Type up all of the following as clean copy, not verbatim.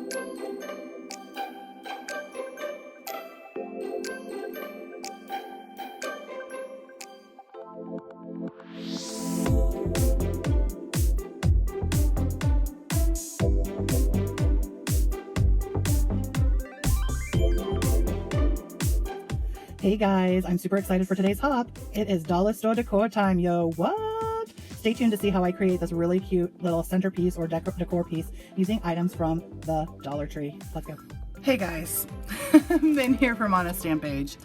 Hey guys, I'm super excited for today's hop. It is dollar store decor time, yo. What? Stay tuned to see how I create this really cute little centerpiece or decor piece using items from the Dollar Tree. Let's go. Hey guys, Mynn here from Honest Stampage.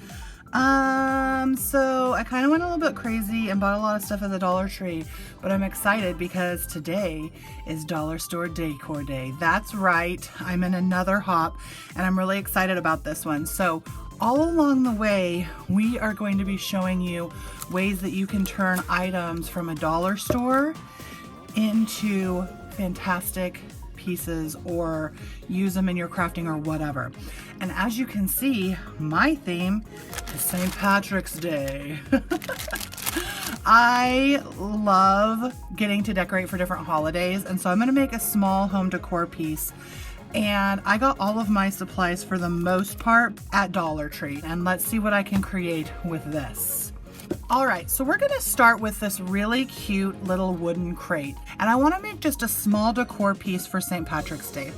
So I kind of went a little bit crazy and bought a lot of stuff at the Dollar Tree, but I'm excited because today is Dollar Store Decor Day. That's right, I'm in another hop and I'm really excited about this one. So all along the way, we are going to be showing you ways that you can turn items from a dollar store into fantastic pieces or use them in your crafting or whatever. And as you can see, my theme is St. Patrick's Day. I love getting to decorate for different holidays, and so I'm gonna make a small home decor piece. And I got all of my supplies for the most part at Dollar Tree, and let's see what I can create with this. All right, so we're gonna start with this really cute little wooden crate, and I wanna make just a small decor piece for St. Patrick's Day.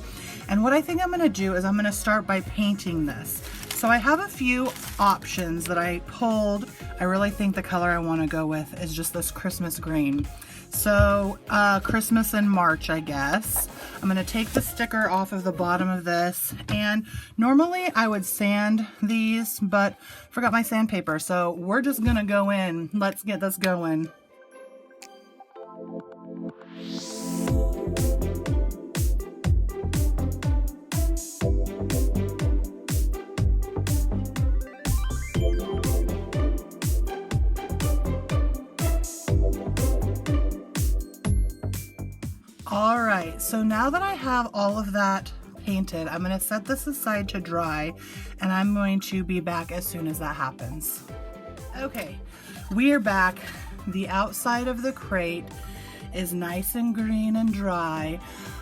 And what I think I'm gonna do is I'm gonna start by painting this. So I have a few options that I pulled. I really think the color I wanna go with is just this Christmas green. So Christmas in March, I guess. I'm gonna take the sticker off of the bottom of this, and normally I would sand these, but forgot my sandpaper, so we're just gonna go in. Let's get this going. All right, so now that I have all of that painted, I'm gonna set this aside to dry, and I'm going to be back as soon as that happens. Okay, we are back. The outside of the crate is nice and green and dry.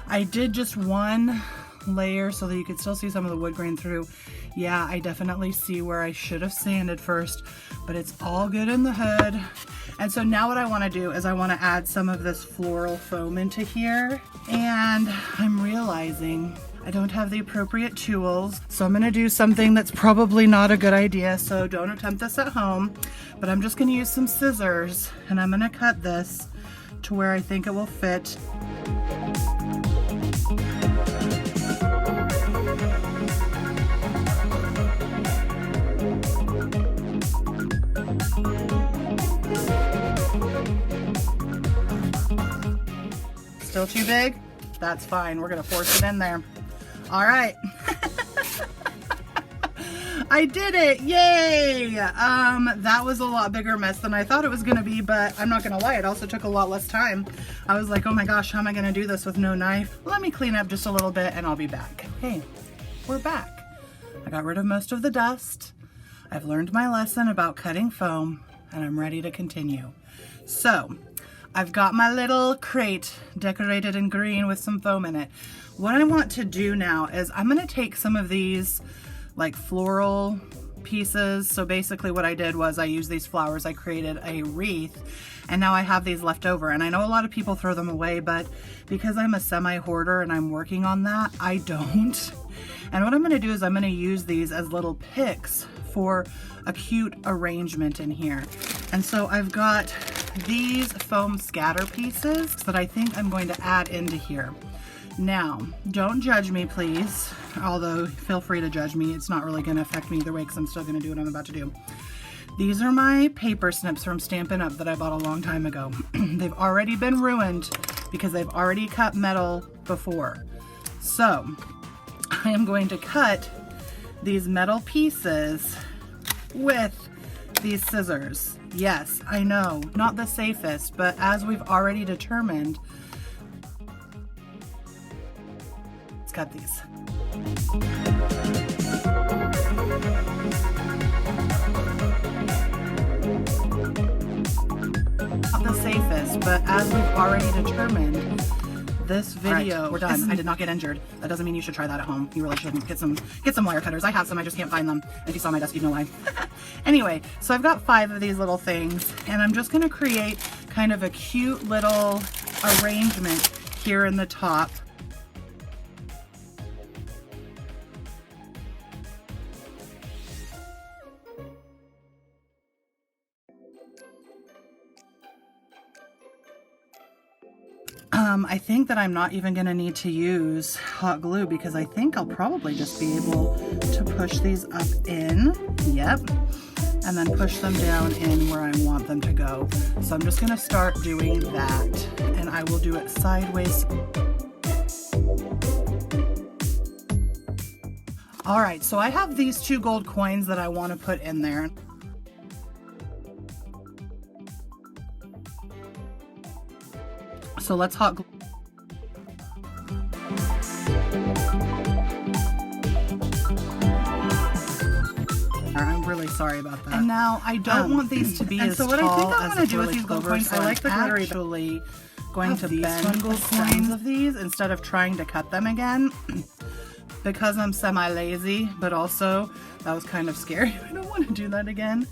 I did just one layer so that you could still see some of the wood grain through. Yeah, I definitely see where I should have sanded first, but it's all good in the hood. And so now what I want to do is I want to add some of this floral foam into here, and I'm realizing I don't have the appropriate tools, so I'm going to do something that's probably not a good idea, so don't attempt this at home. But I'm just going to use some scissors, and I'm going to cut this to where I think it will fit. Still too big? That's fine. We're gonna force it in there. All right. I did it. Yay! That was a lot bigger mess than I thought it was gonna be, but I'm not gonna lie, it also took a lot less time. I was like, oh my gosh, how am I gonna do this with no knife? Let me clean up just a little bit and I'll be back. Hey, we're back. I got rid of most of the dust. I've learned my lesson about cutting foam, and I'm ready to continue. So, I've got my little crate decorated in green with some foam in it. What I want to do now is I'm gonna take some of these like floral pieces. So basically what I did was I used these flowers, I created a wreath, and now I have these left over. And I know a lot of people throw them away, but because I'm a semi-hoarder and I'm working on that, I don't. And what I'm gonna do is I'm gonna use these as little picks for a cute arrangement in here. And so I've got these foam scatter pieces that I think I'm going to add into here. Now, don't judge me, please. Although, feel free to judge me. It's not really gonna affect me either way because I'm still gonna do what I'm about to do. These are my paper snips from Stampin' Up that I bought a long time ago. They've already been ruined because they've already cut metal before. So, I am going to cut these metal pieces with these scissors. Yes, I know, not the safest, but as we've already determined, let's cut these. Not the safest, but as we've already determined, this video. We're done. I did not get injured. That doesn't mean you should try that at home. You really shouldn't. Get some wire cutters. I have some, I just can't find them. If you saw my desk, you'd know why. Anyway, so I've got 5 of these little things, and I'm just gonna create kind of a cute little arrangement here in the top. I think that I'm not even going to need to use hot glue because I think I'll probably just be able to push these up in. Yep. And then push them down in where I want them to go. So I'm just going to start doing that, and I will do it sideways. All right, so I have these 2 gold coins that I want to put in there. So let's hot glue. I'm really sorry about that. And now I don't want these to be as tall. So what I think I'm going to do with these gold coins, I like the glittery, actually going to bend gold coins of these instead of trying to cut them again. Because I'm semi-lazy, but also that was kind of scary. I don't want to do that again.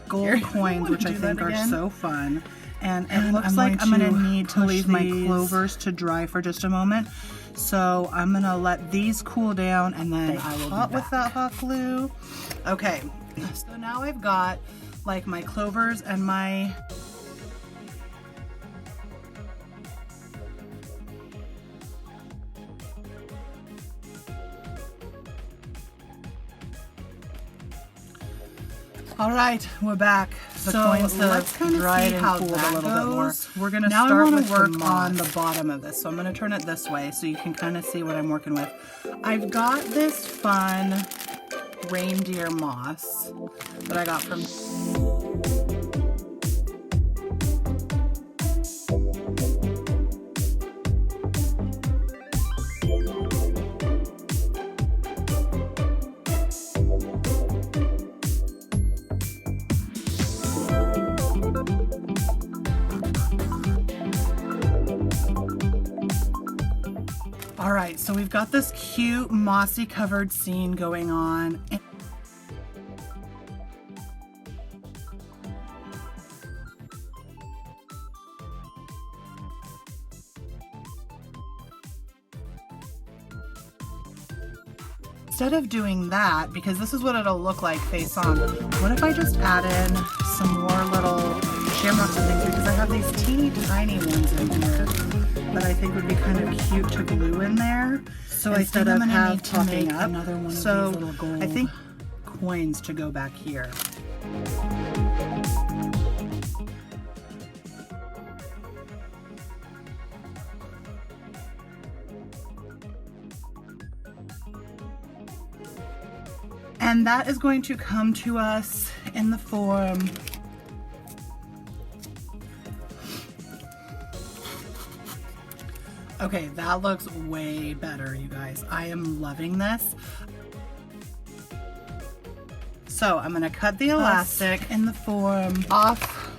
Gold coins, which I think are so fun. And it looks like I'm going to need to leave my clovers to dry for just a moment. So I'm going to let these cool down, and then I will be back with that hot glue. Okay, so now I've got like my clovers and my... All right, we're back. The coins let's kind of see how that goes. We're going to start with work on the bottom of this. So I'm going to turn it this way so you can kind of see what I'm working with. I've got this fun reindeer moss that I got from... All right, so we've got this cute mossy covered scene going on. Instead of doing that, because this is what it'll look like face on, what if I just add in some more little shamrocks and things, because I have these teeny tiny ones in here that I think would be kind of cute to glue in there. So instead of have popping up, another one of these little gold, I think, coins to go back here. And that is going to come to us in the form okay, that looks way better, you guys. I am loving this. So I'm gonna cut the elastic in the form off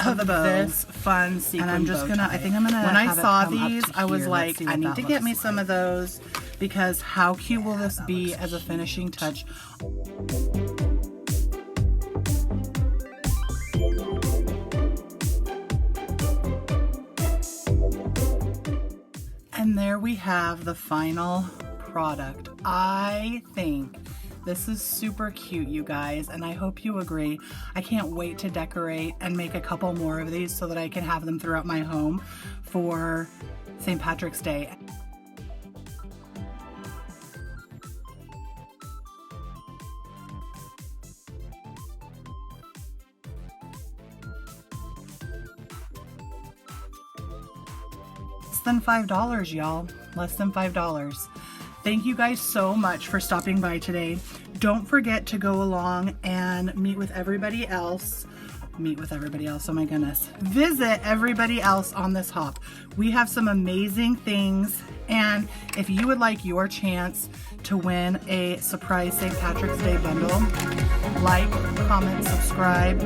of this fun sequin and I'm just gonna, I think I'm gonna, when I saw these, I was like, I need to get me some of those, because how cute will this be as a finishing touch? And there we have the final product. I think this is super cute, you guys, and I hope you agree. I can't wait to decorate and make a couple more of these so that I can have them throughout my home for St. Patrick's Day. Less than $5, y'all. Less than $5. Thank you guys so much for stopping by today. Don't forget to go along and meet with everybody else meet with everybody else. Oh my goodness. Visit everybody else on this hop. We have some amazing things. And if you would like your chance to win a surprise St. Patrick's Day bundle, like, comment, subscribe,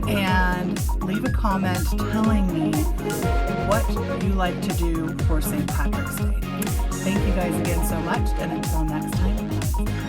and leave a comment telling me what you like to do for St. Patrick's Day. Thank you guys again so much, and until next time.